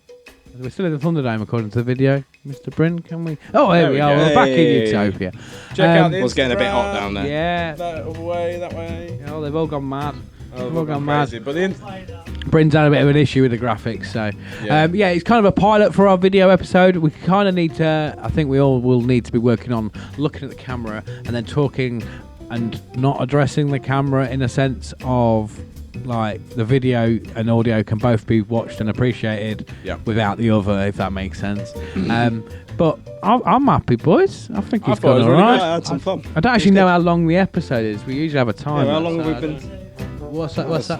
We're still in the Thunderdome according to the video. Mr. Bryn, can we? Oh, there we are. go. We're back in Hey. Utopia. Check out the Was getting a bit hot Instagram. down there. Yeah. That way. Oh, they've all gone mad. Oh, We've all gone mad. crazy. But the Bryn's had a bit of an issue with the graphics, so Yeah. it's kind of a pilot for our video episode. We kind of need to. I think we all will need to be working on looking at the camera and then talking and not addressing the camera in a sense of like the video and audio can both be watched and appreciated without the other, if that makes sense. But I'm happy, boys. I think it's thought it gone was all really right. good. I had some fun. I don't actually know how long the episode is. We usually have a timer. Yeah, how long so have I we don't- been? What's that?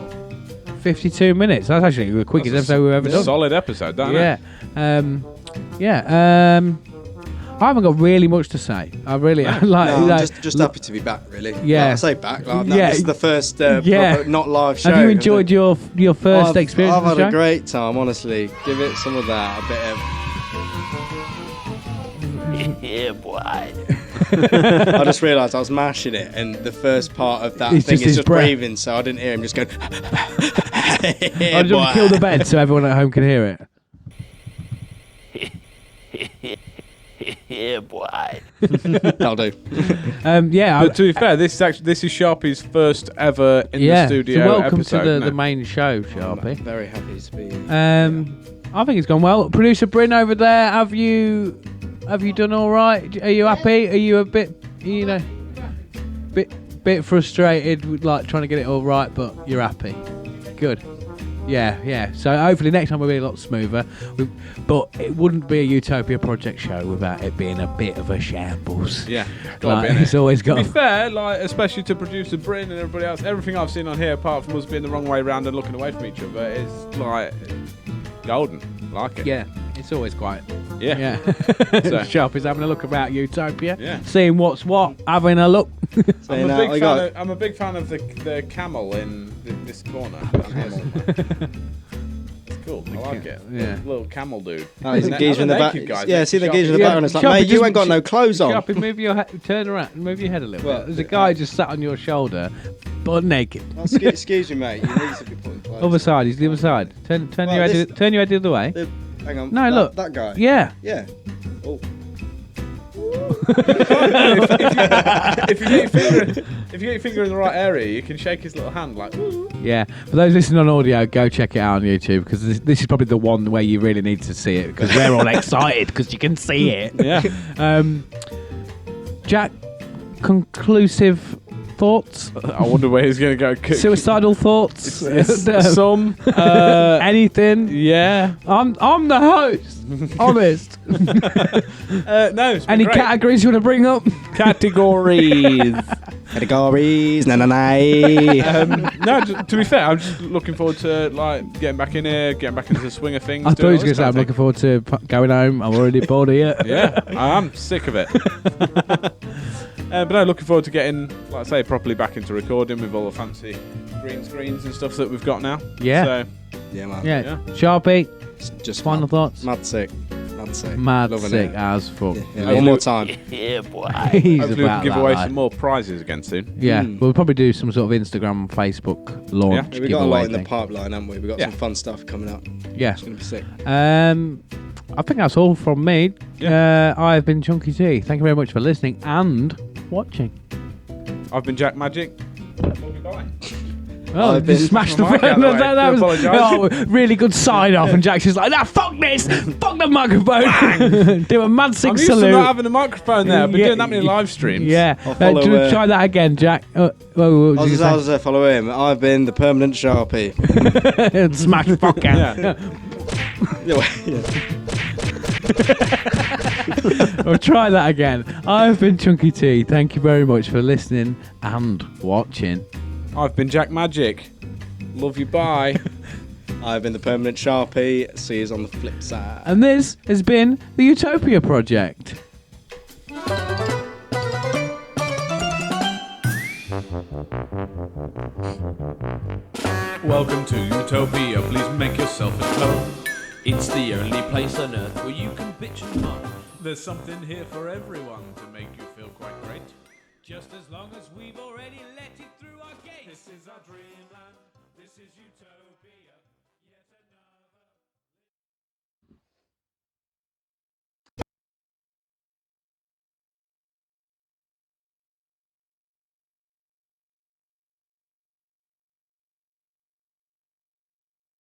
52 minutes. That's actually the quickest episode we've ever done. solid episode, don't Yeah. I haven't got really much to say. I really like. No, I'm like just happy to be back, really. Yeah. Like, I say back. Like, Yeah. This is the first Yeah. proper not live show. have you enjoyed your first I've experience I've of had the show? a great time, honestly. Give it some of that. A bit Yeah, boy. of. I just realised I was mashing it, and the first part of that It's thing just is his just breath. breathing, so I didn't hear him just going. I just want to kill the bed so everyone at home can hear it. Yeah, boy. That'll do. But to be fair, this is Sharpy's first ever in the studio so welcome episode. to isn't the it? main show, Sharpy. Very happy to be. I think it's gone well. Producer Bryn over there, have you done all right? Are you happy? Are you a bit, bit frustrated with like trying to get it all right, but you're happy? Good. Yeah. So hopefully next time will be a lot smoother. But it wouldn't be a Utopia Project show without it being a bit of a shambles. Yeah, Like, it's always got. To be fair, like especially to producer Bryn and everybody else, everything I've seen on here, apart from us being the wrong way around and looking away from each other, is like golden. Like it. Yeah, it's always quite. Yeah. Yeah. So- Sharp is having a look about Utopia. Yeah. Seeing what's what, having a look. Saying that, we got I'm a big fan of the camel in this corner. It's cool. I like it. Yeah. Little camel dude. Oh, he's And engaged in the back. naked guys, Yeah, they see the shop geezer in the in- background. It's like, Sharpie, mate, you just- ain't got no clothes on. Sharpie, move your turn around, move your head a little Well, bit. There's a guy just sat on your shoulder, butt naked. Oh, excuse me, mate. You need to be putting clothes Other on. side, he's the other side. Turn Well, your head. this- Turn your head the other way. Hang on. No, that, look. That guy. Yeah. Yeah. Oh. if you get your finger in the right area, you can shake his little hand like. Woo. Yeah. For those listening on audio, go check it out on YouTube because this is probably the one where you really need to see it because we're all excited because you can see it. Yeah. Jack, conclusive thoughts? I wonder where he's going to go. Suicidal thoughts? Some. Anything? Yeah. I'm the host. Honest. No, it's been Any great. categories you want to bring up? Categories. Categories, no. No, to be fair, I'm just looking forward to like getting back in here, getting back into the swing of things. I thought he doing was all going to this say, I'm kind of looking forward to going home. I'm already bored here. thing. Yeah, I am sick of it. But no, looking forward to getting, like I say, properly back into recording with all the fancy green screens and stuff that we've got now. Yeah. So, Yeah, man. Yeah. Yeah. Sharpy, It's just final mad, thoughts? mad sick. Mad sick. Mad Loving sick it. as fuck. Yeah, one more time. Yeah, boy. He's hopefully we about can give that, away like. some more prizes again soon. Yeah, Mm. we'll probably do some sort of Instagram, Facebook launch We've got a giveaway lot in the thing. pipeline, haven't we? We've got Yeah. some fun stuff coming up. Yeah. It's going to be sick. I think that's all from me. I've been Chunky T. Thank you very much for listening and watching. I've been Jack Magic. Bye. Oh, I've just been- smashed the my mic phone. out the way. That Do was apologise. really good sign off. And Jack's just like, nah, fuck this. Fuck the microphone. Do a mad I'm sick used salute. to not having a microphone there. I've been doing that many live streams. Yeah. I'll follow, Try that again, Jack. What I was was you just to follow him. I've been the permanent Sharpy. saying? Smash fuck out. Yeah. Well, try that again. I've been Chunky T. Thank you very much for listening and watching. I've been Jack Magic. Love you, bye. I've been the permanent Sharpy. See you on the flip side. And this has been the Utopia Project. Welcome to Utopia, please make yourself at home. It's the only place on earth where you can bitch and moan. There's something here for everyone to make you feel quite great. Just as long as we've already let it through our gates. This is our dreamland, this is Utopia.